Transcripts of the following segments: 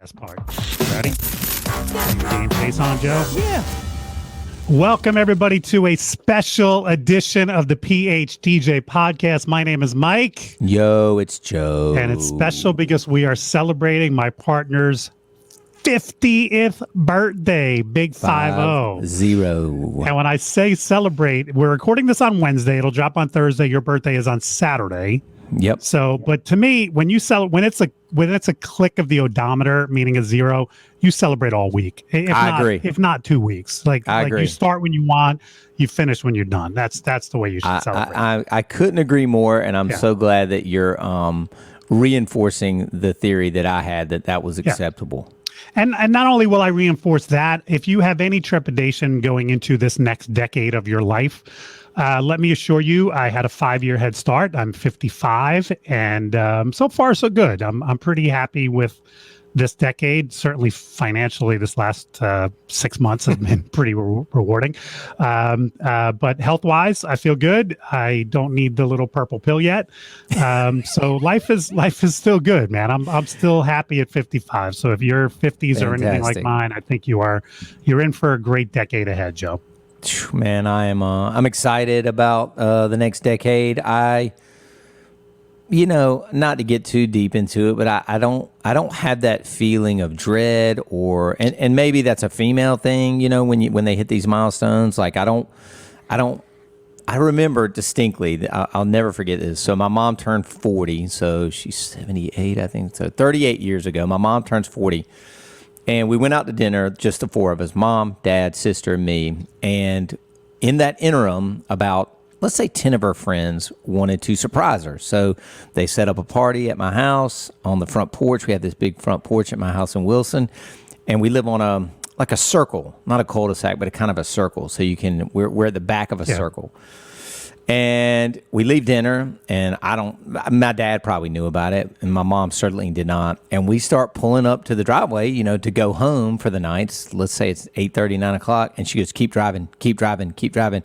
Best part. Ready? Your game face on, Joe? Yeah. Welcome, everybody, to a special edition of the PhDJ podcast. My name is Mike. Yo, it's Joe. And it's special because we are celebrating my partner's 50th birthday. Big 5-0. 5-0. And when I say celebrate, we're recording this on Wednesday. It'll drop on Thursday. Your birthday is on Saturday. Yep. So, but to me, when it's a click of the odometer, meaning a 0, you celebrate all week. I agree. If not 2 weeks, I agree. You start when you want, you finish when you're done. That's the way you should celebrate. I couldn't agree more, and I'm so glad that you're reinforcing the theory that I had that was acceptable. And not only will I reinforce that, if you have any trepidation going into this next decade of your life, let me assure you, I had a 5-year head start. I'm 55, and so far so good. I'm pretty happy with this decade. Certainly financially, this last 6 months has been pretty rewarding. But health-wise, I feel good. I don't need the little purple pill yet. So life is still good, man. I'm still happy at 55. So if your 50s are anything like mine, I think you're in for a great decade ahead, Joe. Man, I'm excited about the next decade. Not to get too deep into it, but I don't have that feeling of dread and maybe that's a female thing, when they hit these milestones. Like I remember distinctly, I'll never forget this. So my mom turned 40, so she's 78, I think. So 38 years ago, my mom turns 40. And we went out to dinner, just the four of us, mom, dad, sister, and me. And in that interim, about, let's say 10 of her friends wanted to surprise her. So they set up a party at my house on the front porch. We have this big front porch at my house in Wilson. And we live on a circle, not a cul-de-sac, but a kind of a circle. So we're at the back of a circle. And we leave dinner, and my dad probably knew about it, and my mom certainly did not. And we start pulling up to the driveway, to go home for the night. Let's say it's 8:30, 9 o'clock, and she goes, keep driving, keep driving, keep driving.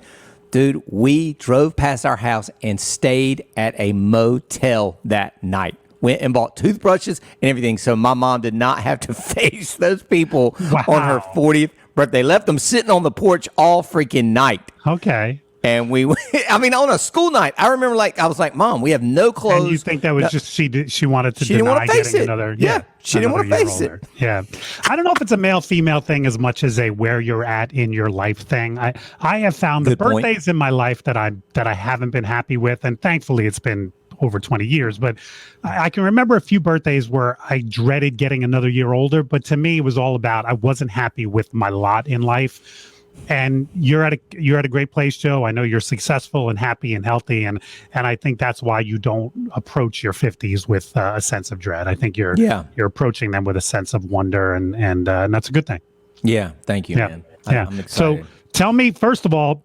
Dude, we drove past our house and stayed at a motel that night. Went and bought toothbrushes and everything, so my mom did not have to face those people on her 40th birthday. Left them sitting on the porch all freaking night. Okay. And on a school night, I remember I was like, Mom, we have no clothes. And you think that was just she wanted to she didn't want to face it. Another, she didn't want to face it. Yeah. I don't know if it's a male-female thing as much as a where you're at in your life thing. I have found the birthdays in my life that I haven't been happy with, and thankfully it's been over 20 years, but I can remember a few birthdays where I dreaded getting another year older, but to me it was all about I wasn't happy with my lot in life. And you're at a great place, Joe. I know you're successful and happy and healthy, and I think that's why you don't approach your 50s with a sense of dread. I think you're approaching them with a sense of wonder, and that's a good thing. Yeah, thank you, man. I'm excited. So tell me, first of all,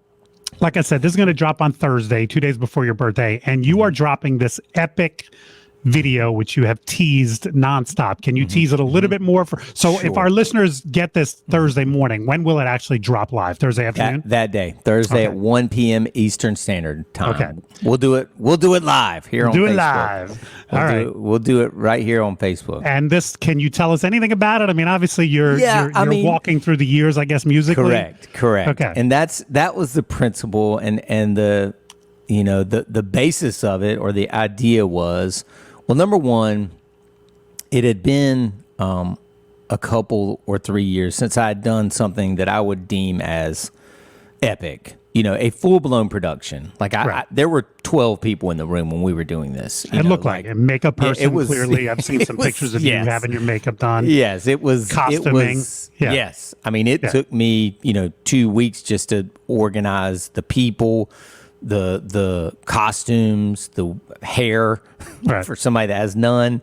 like I said, this is going to drop on Thursday, 2 days before your birthday, and you are dropping this epic video which you have teased nonstop. Can you tease it a little bit more Sure. If our listeners get this Thursday morning, when will it actually drop live? Thursday afternoon? That day. Thursday at 1 p.m. Eastern Standard Time. Okay. We'll do it live here on Facebook. Do it live. All right. We'll do it right here on Facebook. And this, can you tell us anything about it? I mean, obviously you're walking through the years, I guess, musically. Correct. Okay. And that was the principle and the the basis of it, or the idea was, well, number one, it had been a couple or 3 years since I had done something that I would deem as epic, a full-blown production. There were 12 people in the room when we were doing this. It looked like a makeup person, clearly. I've seen some pictures of you having your makeup done. Yes, it was. Costuming. Yes. I mean, it took me, 2 weeks just to organize the people, the costumes, the hair for somebody that has none.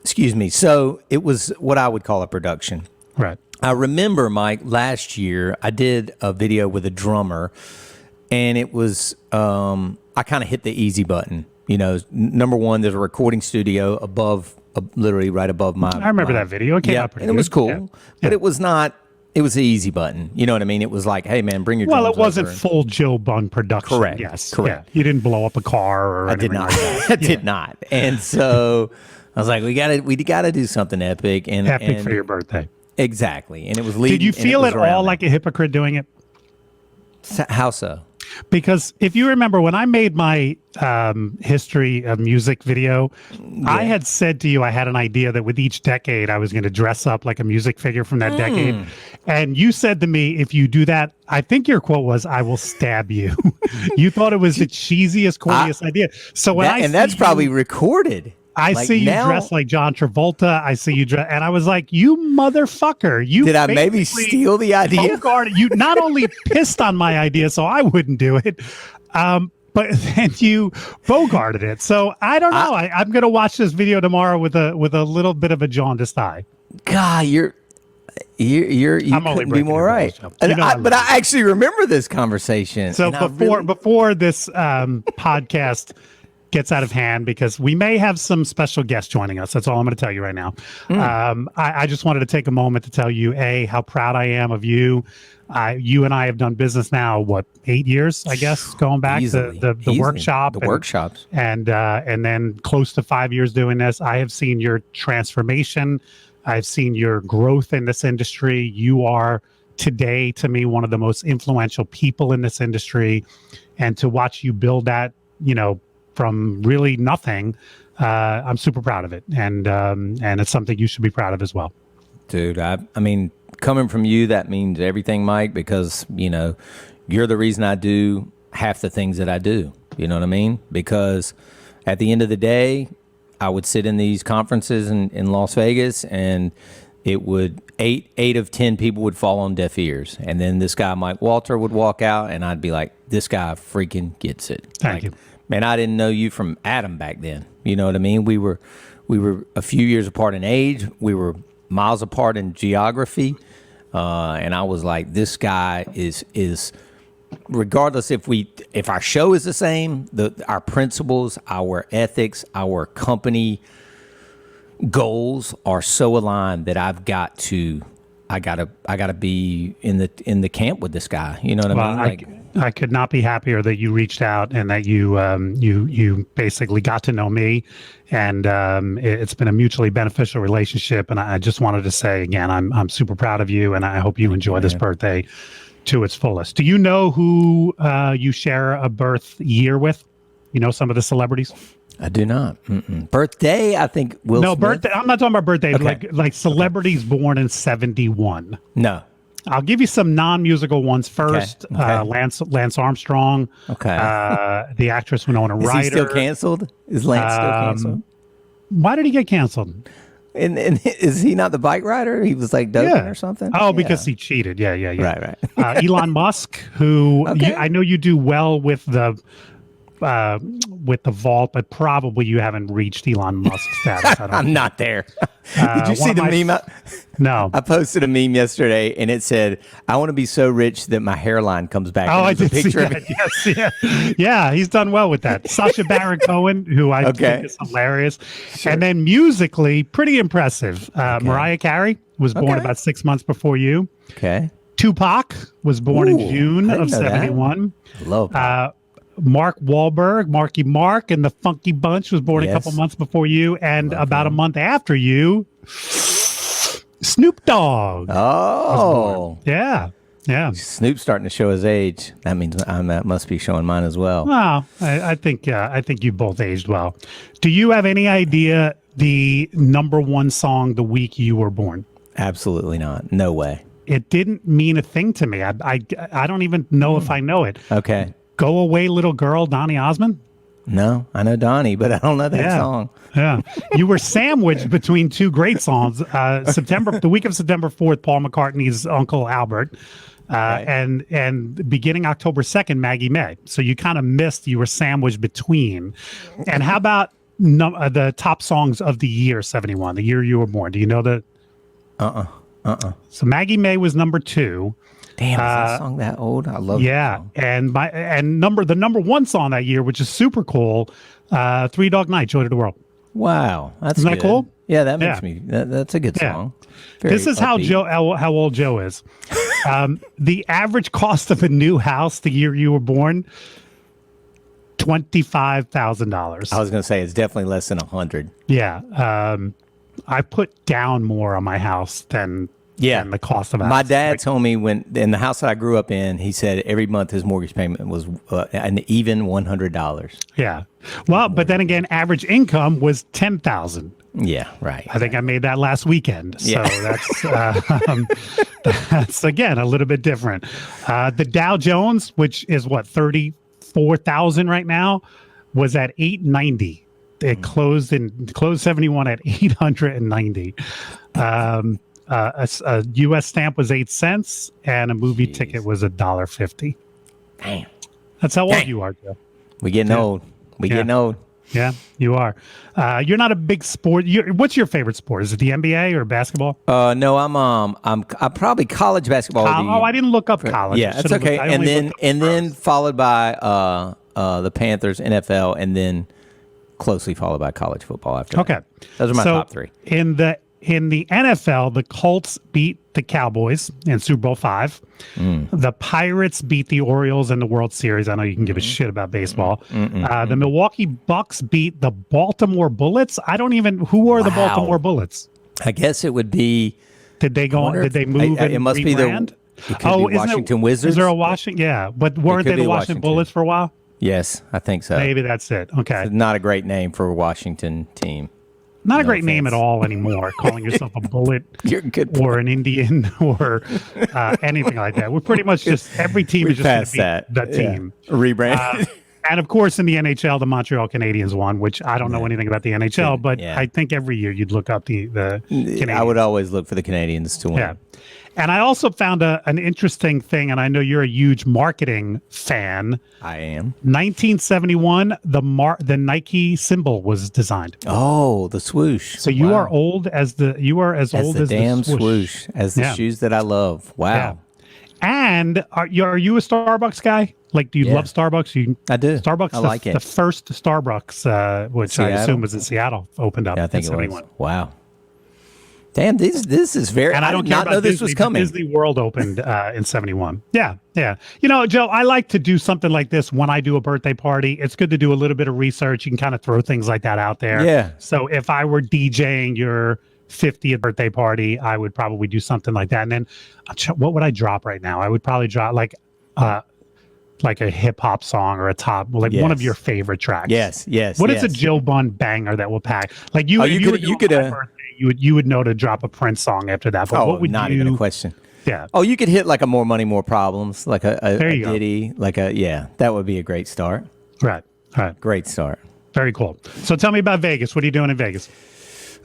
Excuse me. So it was what I would call a production. Right. I remember, Mike, last year I did a video with a drummer, and it was I kind of hit the easy button. Number one, there's a recording studio above, literally right above my. I remember that video. It came out pretty and it was good. cool, but it was not. It was the easy button. You know what I mean? It was like, hey, man, bring your drums. Well, it wasn't full Joe Bunn production. Correct. Yes. Correct. Yeah. You didn't blow up a car or I anything did not. like that. I did not. And so I was like, we gotta do something epic and Epic for your birthday. Exactly, and it was leading. Did you feel at all like it? a hypocrite doing it? How so? Because if you remember when I made my history of music video, I had said to you I had an idea that with each decade I was going to dress up like a music figure from that decade. And you said to me, if you do that, I think your quote was, I will stab you. You thought it was the cheesiest, corniest idea. So when that's probably recorded. I see you dressed like John Travolta. I see you dress, and I was like, "You motherfucker! You did I maybe steal the idea? You not only pissed on my idea, so I wouldn't do it, but then you bogarted it. So I don't know. I'm gonna watch this video tomorrow with a little bit of a jaundiced eye. God, you couldn't be more right. But I actually remember this conversation. So before this podcast gets out of hand, because we may have some special guests joining us. That's all I'm going to tell you right now. I just wanted to take a moment to tell you, how proud I am of you. You and I have done business now, 8 years, I guess, going back to the workshop. Workshops. And then close to 5 years doing this. I have seen your transformation. I've seen your growth in this industry. You are today, to me, one of the most influential people in this industry. And to watch you build that, from really nothing, I'm super proud of it, and it's something you should be proud of as well, dude. I mean, coming from you, that means everything, Mike, because you're the reason I do half the things that I do. You know what I mean? Because at the end of the day, I would sit in these conferences in Las Vegas, and it would eight of 10 people would fall on deaf ears, and then this guy Mike Walter would walk out, and I'd be like, this guy freaking gets it. Thank you. Man, I didn't know you from Adam back then. You know what I mean? We were a few years apart in age. We were miles apart in geography. And I was like, this guy is regardless if our show is the same, our principles, our ethics, our company goals are so aligned that I gotta be in the camp with this guy. You know what I mean? I could not be happier that you reached out and that you basically got to know me, and it's been a mutually beneficial relationship. And I just wanted to say again, I'm super proud of you, and I hope you enjoy this birthday to its fullest. Do you know who you share a birth year with? You know some of the celebrities? I do not. Birthday, I think Will Smith. Birthday. I'm not talking about birthday. Okay. Like celebrities born in 71. No. I'll give you some non-musical ones first. Okay. Lance Armstrong. Okay. The actress Winona Ryder. Is he still canceled? Is Lance still canceled? Why did he get canceled? And is he not the bike rider? He was like doping or something? Oh, because he cheated. Yeah. Right. Elon Musk, who I know you do well with the vault, but probably you haven't reached Elon Musk status. I'm not there. Did you see the meme? No. I posted a meme yesterday, and it said, I want to be so rich that my hairline comes back. Oh, I did see that. Yes, yeah, he's done well with that. Sacha Baron Cohen, who I think is hilarious. Sure. And then musically, pretty impressive. Mariah Carey was born about 6 months before you. Okay. Tupac was born in June of 71. Love that. Mark Wahlberg, Marky Mark, and the Funky Bunch was born a couple months before you, and about a month after you, Snoop Dogg. Oh, yeah. Snoop's starting to show his age. That means I must be showing mine as well. Well, I think you both aged well. Do you have any idea the #1 song the week you were born? Absolutely not. No way. It didn't mean a thing to me. I don't even know if I know it. Okay. Go Away Little Girl, Donny Osmond? No, I know Donnie, but I don't know that song. Yeah. You were sandwiched between two great songs. The week of September 4th, Paul McCartney's Uncle Albert. And beginning October 2nd, Maggie May. So you kind of missed, you were sandwiched between. And how about the top songs of the year 71, the year you were born? Do you know that? So Maggie May was #2. Damn, is that song that old? I love that song. And the #1 song that year, which is super cool, Three Dog Night, Joy to the World. Wow, Isn't that cool? Yeah, that makes me. That's a good song. Very this is upbeat. how old Joe is. The average cost of a new house the year you were born, $25,000. I was going to say it's definitely less than 100. Yeah. I put down more on my house than the cost of a house. My dad told me when in the house that I grew up in, he said every month his mortgage payment was an even $100. Yeah. Well, but then again, average income was 10,000. Yeah, right. I think I made that last weekend. So Yeah. that's again a little bit different. The Dow Jones, which is what 34,000 right now, was at 890. It closed 71 at 890. A U.S. stamp was 8 cents, and a movie ticket was $1.50. Damn. That's how old you are, Joe. We getting old. Getting old. Yeah, you are. You're not a big sport. What's your favorite sport? Is it the NBA or basketball? No, I'm probably college basketball. I didn't look up college. Yeah, that's okay. And then followed by the Panthers, NFL, and then closely followed by college football after that. Okay. Those are my top three. In the NFL, the Colts beat the Cowboys in Super Bowl V. The Pirates beat the Orioles in the World Series. I know you can give a shit about baseball. The Milwaukee Bucks beat the Baltimore Bullets. Who are the Baltimore Bullets? I guess it would be. Did they go on? Did they move? It must be rebrand? It could be Washington Wizards. Is there a Washington? Yeah, but weren't they the Washington Bullets for a while? Yes, I think so. Maybe that's it. Okay. It's not a great name for a Washington team. Not a great name at all anymore, calling yourself a bullet or an Indian or anything like that. We're pretty much just, every team is just going to be the team. Yeah. Rebrand. And of course, in the NHL, the Montreal Canadiens won, which I don't know anything about the NHL, but I think every year you'd look up the Canadiens. I would always look for the Canadians to win. Yeah. And I also found an interesting thing, and I know you're a huge marketing fan. I am. 1971, the Nike symbol was designed. Oh, the swoosh! So you are old as the damn swoosh, as the shoes that I love. Wow. Yeah. And are you a Starbucks guy? Like, do you love Starbucks? I do. Starbucks, I like it. The first Starbucks, which I assume was in Seattle, opened up. Yeah, I think it was. Wow. Damn, this is very. And I don't care about this was coming. Disney World opened in 71. Yeah. You know, Joe, I like to do something like this when I do a birthday party. It's good to do a little bit of research. You can kind of throw things like that out there. Yeah. So if I were DJing your 50th birthday party, I would probably do something like that. And then what would I drop right now? I would probably drop like a hip hop song or one of your favorite tracks. Yes. What is a Joe Bunn banger that will pack? Like you would know to drop a Prince song after that. But what would not even a question. Yeah. Oh, you could hit like a More Money, More Problems, like a Diddy, that would be a great start. Right. Great start. Very cool. So tell me about Vegas. What are you doing in Vegas?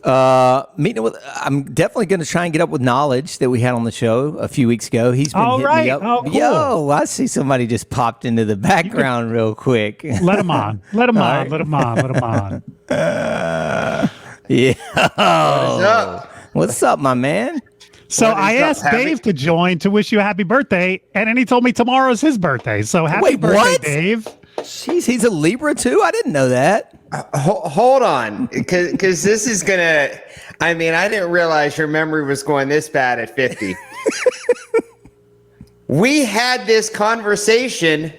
I'm definitely going to try and get up with Knowledge that we had on the show a few weeks ago. He's been hitting me up. Oh, cool. Yo, I see somebody just popped into the background real quick. Let him on. Let him on. Yeah. What's up? What's up, my man? So I asked Dave to join to wish you a happy birthday, and then he told me tomorrow's his birthday. So happy birthday, Dave. Jeez, he's a Libra too? I didn't know that. Hold on, because this is gonna. I mean, I didn't realize your memory was going this bad at 50. We had this conversation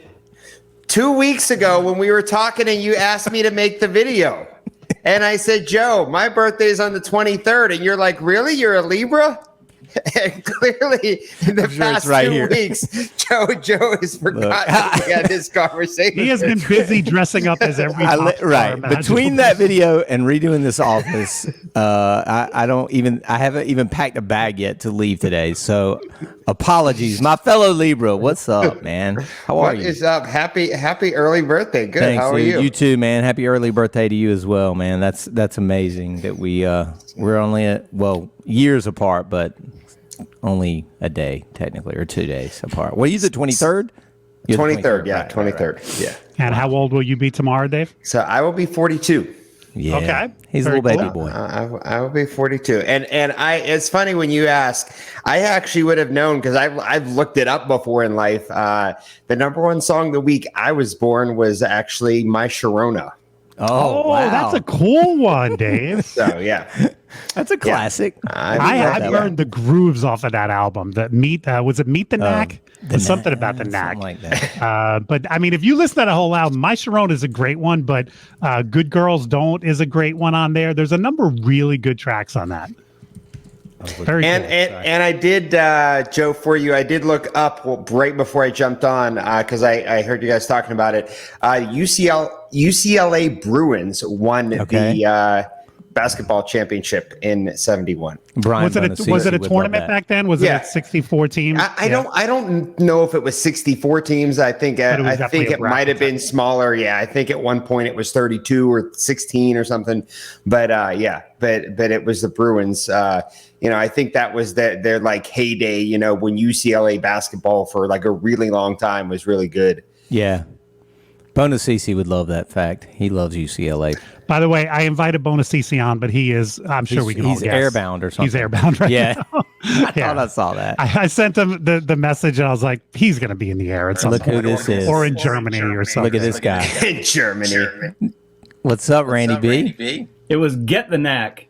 2 weeks ago when we were talking, and you asked me to make the video, and I said, "Joe, my birthday is on the 23rd," and you're like, "Really? You're a Libra?" And clearly, in the past 2 weeks, Joe has forgotten we had this conversation. He has been busy dressing up as every right. Between that video and redoing this office, I haven't even packed a bag yet to leave today. So, apologies, my fellow Libra. What's up, man? How are you? What is up? Happy early birthday. Good. Thanks, how are dude. you? You too, man. Happy early birthday to you as well, man. That's amazing that we're only years apart, but only a day technically, or 2 days apart. What are you, the 23rd? 23rd, yeah, 23rd. Right. Yeah. And how old will you be tomorrow, Dave? So I will be 42. Yeah. Okay. He's a little baby boy. I will be 42. And it's funny when you ask, I actually would have known because I've looked it up before in life. The number one song the week I was born was actually My Sharona. Oh, wow. That's a cool one, Dave. So, yeah. That's a classic. I burned the grooves off of that album. The was it Meet the Knack? There's something about the Knack. Something like that. But I mean, if you listen to the whole album, My Sharon is a great one, but Good Girls Don't is a great one on there. There's a number of really good tracks on that. Very cool. And I did, Joe, for you, I did look up right before I jumped on because I heard you guys talking about it. UCLA Bruins won the basketball championship in '71. Was it a tournament back then? Was it 64 teams? I don't know if it was 64 teams. I think it might have been smaller. Yeah, I think at one point it was 32 or 16 or something. But but it was the Bruins. I think that was their like heyday. When UCLA basketball for like a really long time was really good. Yeah. Bonacisi would love that fact. He loves UCLA. By the way, I invited Bonacisi on, but he's airbound or something. He's airbound right now. I thought I saw that. I sent him the message, and I was like, he's going to be in the air at some point. Look who this is. Or in Germany or something. Look at this guy. In Germany. What's up, Randy B? It was Get the Knack.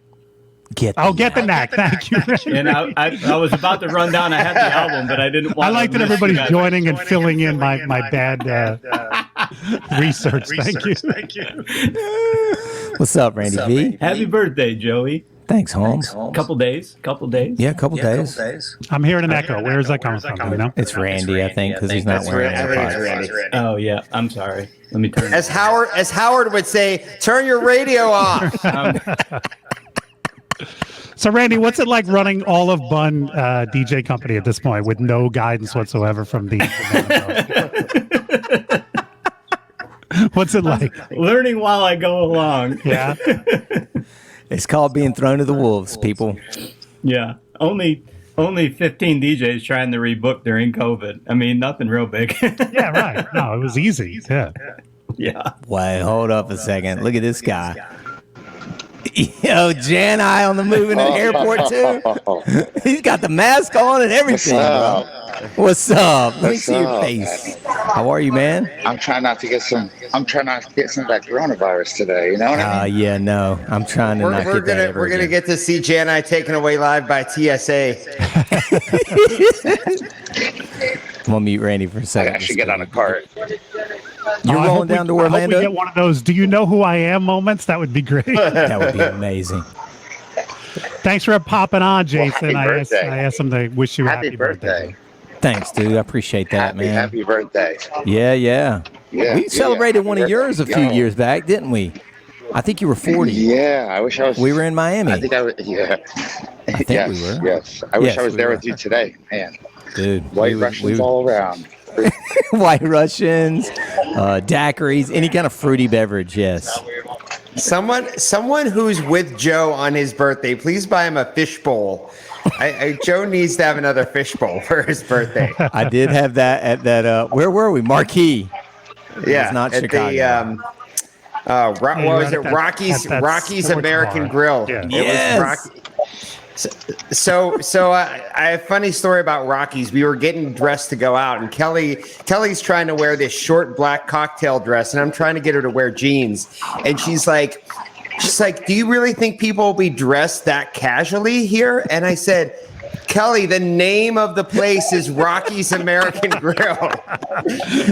Get the Knack. Thank you. And I was about to run down. I had the album, but I didn't want I like that everybody's joining and filling in my bad research. Thank you. What's up, Randy B? Happy birthday, Joey. Thanks, Holmes. Couple days. Yeah, couple days. I'm hearing an echo. Where is that coming from? It's Randy, I think, because he's not wearing AirPods. Oh, yeah. I'm sorry. Let me turn As Howard would say, turn your radio off. So, Randy, what's it like running all of Bunn DJ Company at this point with no guidance whatsoever from the What's it like? Learning while I go along. Yeah. It's called being thrown to the wolves, people. Yeah. Only 15 DJs trying to rebook during COVID. I mean, nothing real big. Yeah, right. No, it was easy. Yeah. Yeah. Wait, hold up a second. Look at this guy. Yo, Jan I on the move in the airport too. He's got the mask on and everything. What's up? Let me see your face. How are you, man? I'm trying not to get some of that coronavirus today. You know what I mean? Yeah, no. I'm trying to not get that ever We're gonna get to see Jan I taken away live by TSA. I'm gonna mute Randy for a second. I actually get on a cart. You're rolling down to Orlando? I hope we get one of those "Do you know who I am" moments. That would be great. That would be amazing. Thanks for popping on, Jason. Well, I asked him to wish you happy birthday. Thanks, dude. I appreciate that, man. Happy birthday. Yeah. We celebrated one of yours a few years back, didn't we? I think you were 40. Yeah, I wish I was. We were in Miami. I think I was. Yeah. I think we were. Yes. I wish I was there with you today, man. Dude. White Russians all around. White Russians, daiquiris, any kind of fruity beverage, yes. Someone who's with Joe on his birthday, please buy him a fishbowl. Joe needs to have another fishbowl for his birthday. I did have that at that. Where were we? Marquee. Yeah, it's not at Chicago. What was it? Rocky's American bar. Grill. Yeah. Yes. So I have a funny story about Rocky's. We were getting dressed to go out, and Kelly's trying to wear this short black cocktail dress, and I'm trying to get her to wear jeans. And she's like, "Do you really think people will be dressed that casually here?" And I said, "Kelly, the name of the place is Rocky's American Grill."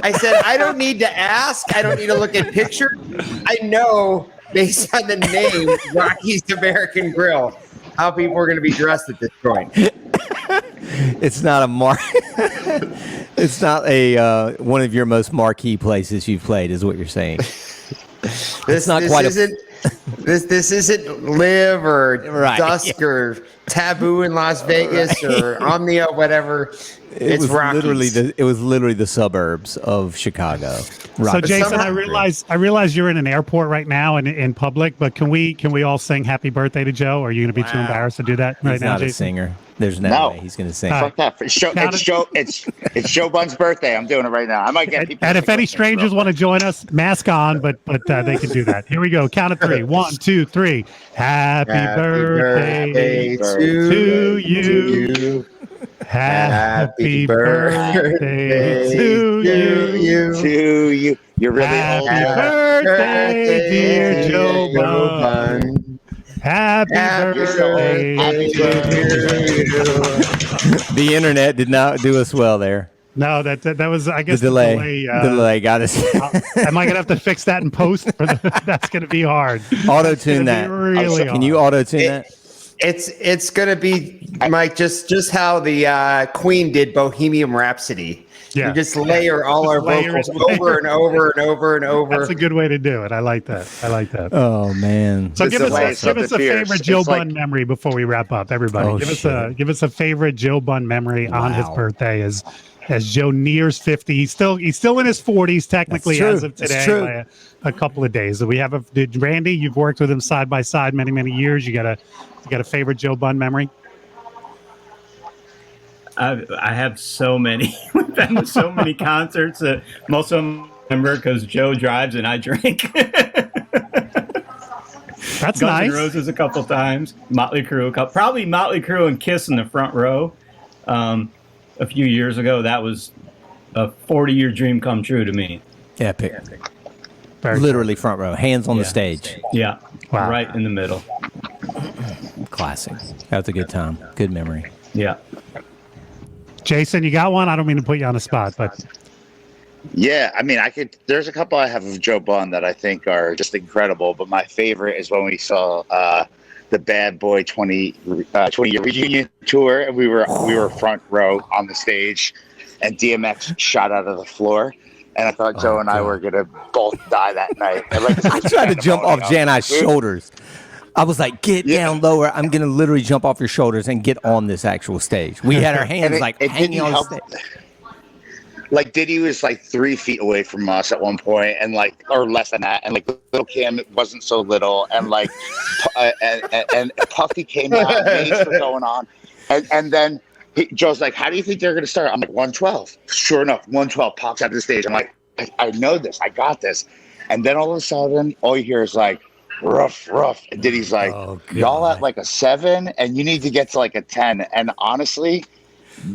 I said, "I don't need to ask. I don't need to look at pictures. I know based on the name Rocky's American Grill how people are going to be dressed at this joint." It's not a It's not a one of your most marquee places you've played, is what you're saying. This isn't Live or Dusk or Taboo in Las Vegas or Omnia, whatever. It's Rockies. It was literally the suburbs of Chicago. So Jason, I realize you're in an airport right now and in public, but can we all sing "Happy Birthday" to Joe? Or are you going to be too embarrassed to do that right now, He's not Jason? a singer. There's no way he's going to sing. Fuck that. It's Joe Bunn's birthday. I'm doing it right now. I might get people. And if any strangers want to join us, mask on, but they can do that. Here we go. Count of three. 1, 2, 3. Happy birthday to you. Happy birthday to you. You're really Happy old. birthday, dear Joe Bunn. Happy birthday. Happy birthday. The internet did not do us well there. No, that was, I guess, The delay got us. Am I gonna have to fix that in post? That's gonna be hard. Auto tune that. Really Can you auto tune that? It's gonna be, Mike, just how the Queen did Bohemian Rhapsody. Yeah. You just layer all our vocals over and over and over and over. That's a good way to do it. I like that. Oh man. So give us a something fierce. favorite Joe It's Bunn memory before we wrap up. Everybody, Oh, give us a favorite Joe Bunn memory on his birthday as Joe nears 50. He's still in his 40s technically as of today by a couple of days. So we have Randy, you've worked with him side by side many years. You got a favorite Joe Bunn memory? I have so many. We've been to so many concerts that most of them I remember because Joe drives and I drink. That's Guns nice. N' Roses a couple times. Motley Crue probably Motley Crue and Kiss in the front row. A few years ago, that was a 40-year dream come true to me. Epic. Very Literally front row, hands on the stage. Yeah, Wow. right in the middle. Classic. That was a good time. Good memory. Yeah. Jason, you got one? I don't mean to put you on the spot, but Yeah, I mean, there's a couple I have of Joe Bunn that I think are just incredible, but my favorite is when we saw the Bad Boy 20-year reunion tour, and we were front row on the stage, and DMX shot out of the floor, and I thought Joe and I were gonna both die that night. I tried to jump off Jani's shoulders. I was like, get down lower. I'm going to literally jump off your shoulders and get on this actual stage. We had our hands hanging on the stage. Like Diddy was like 3 feet away from us at one point, and or less than that, and little Kim wasn't so little, and and Puffy came out, names were going on, and then Joe's like, "How do you think they're going to start?" I'm like, 112. Sure enough, 112 pops out of the stage. I'm like, I know this, I got this, and then all of a sudden, all you hear is like, rough, and Diddy's like, y'all at a 7, and you need to get to a 10. And honestly,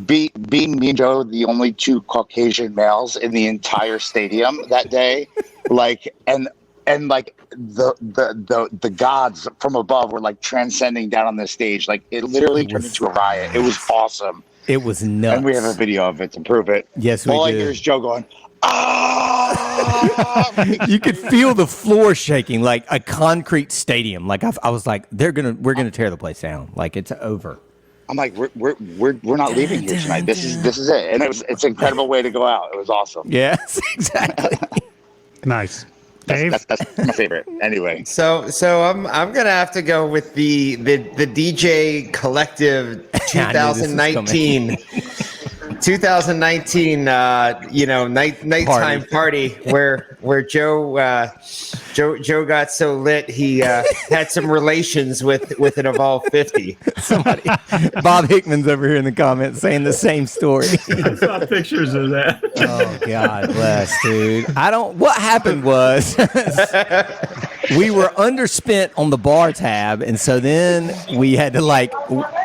being me and Joe the only 2 Caucasian males in the entire stadium that day, and the gods from above were transcending down on the stage. It literally turned into a riot. It was awesome. It was nuts. And we have a video of it to prove it. Yes, we all do. I hear is Joe going, ah! You could feel the floor shaking like a concrete stadium. I was like, we're gonna tear the place down. It's over. I'm like, we're not leaving here tonight. This is it, and it's an incredible way to go out. It was awesome. Yes, exactly. nice. Dave? That's my favorite. Anyway, So I'm gonna have to go with the DJ Collective 2019. 2019, nighttime party where Joe got so lit he had some relations with an Evolve 50. Somebody, Bob Hickman's over here in the comments saying the same story. I saw pictures of that. Oh God bless, dude. What happened was we were underspent on the bar tab, and so then we had to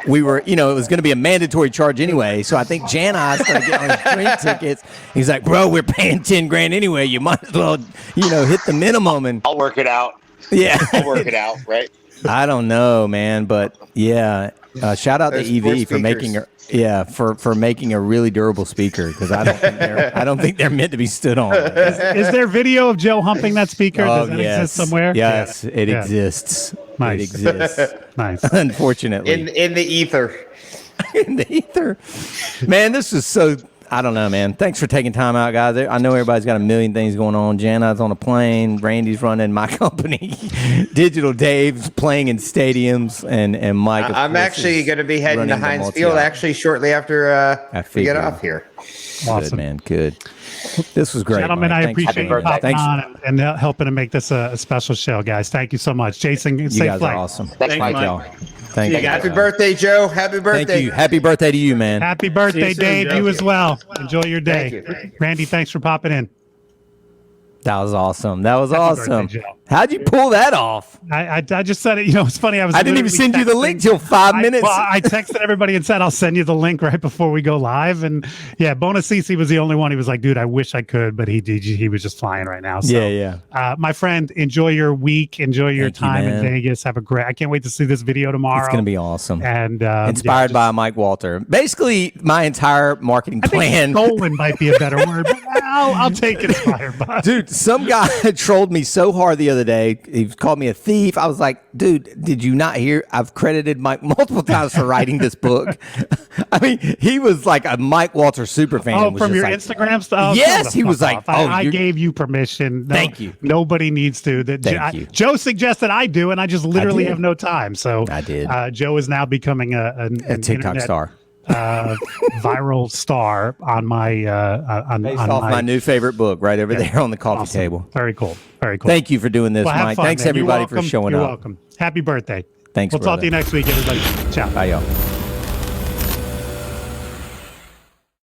we were, it was going to be a mandatory charge anyway. So I think Jan and I started getting on drink tickets. He's like, bro, we're paying $10,000 anyway. You might as well, hit the minimum. And I'll work it out. yeah, I'll work it out, right? I don't know, man, but yeah. Shout out to Those EV for speakers. making her. Yeah, for making a really durable speaker, because I don't think they're meant to be stood on. Is there video of Joe humping that speaker? Does that exist somewhere? Yes, it Yeah. exists. Nice. It exists. Nice. Unfortunately, In the ether. in the ether. Man, this is so. I don't know, man. Thanks for taking time out, guys. I know everybody's got a million things going on. Jana's on a plane. Randy's running my company. Digital Dave's playing in stadiums, and Mike. of I'm course, actually is going to be heading to running the Heinz multi- Field actually shortly after we figured. get off here. Good, Awesome. man. Good. This was great, Gentlemen, Mike. I Thanks for appreciate being you here. popping Thanks. on and helping to make this a special show, guys. Thank you so much. Jason, You safe guys flight. are awesome. Thanks, Mike. Y'all. Thank See you. you guys. Happy birthday, Joe. Happy birthday. Thank you. Happy birthday to you, man. Happy birthday, See you soon, Dave. Joe. You as well. Enjoy your day. Thank you. Randy, thanks for popping in. That was awesome. That was Happy awesome. birthday, Joe. How'd you pull that off? I just said it. You know, it's funny. I didn't even literally send you the texting- link till 5 minutes. I texted everybody and said I'll send you the link right before we go live. And yeah, Bonacisi was the only one. He was like, "Dude, I wish I could," but he was just flying right now. So, Yeah. my friend, enjoy your week. Enjoy your Thank you, time in man. Vegas. Have a great. I can't wait to see this video tomorrow. It's going to be awesome. And Inspired by Mike Walter. Basically, my entire marketing I think plan. stolen might be a better word, but I'll take inspired by. Dude, some guy trolled me so hard the other day. He called me a thief. I was like, dude, did you not hear? I've credited Mike multiple times for writing this book. I mean, he was like a Mike Walter super fan. Oh, was from just your like, Instagram stuff? Yes, he was like, I you're- gave you permission. No, Thank you. Nobody needs to. Thank you. Joe suggested I do, and I just literally did. have no time. So I did. Joe is now becoming a TikTok internet, star. viral star on my Based on off my new favorite book right over there on the coffee awesome. table. Very cool. Very cool. Thank you for doing this, Well, have Mike. fun, Thanks, man. You're everybody, for welcome. showing You're up. welcome. Happy birthday. Thanks, We'll talk brother. to you next week, everybody. Ciao. Bye, y'all.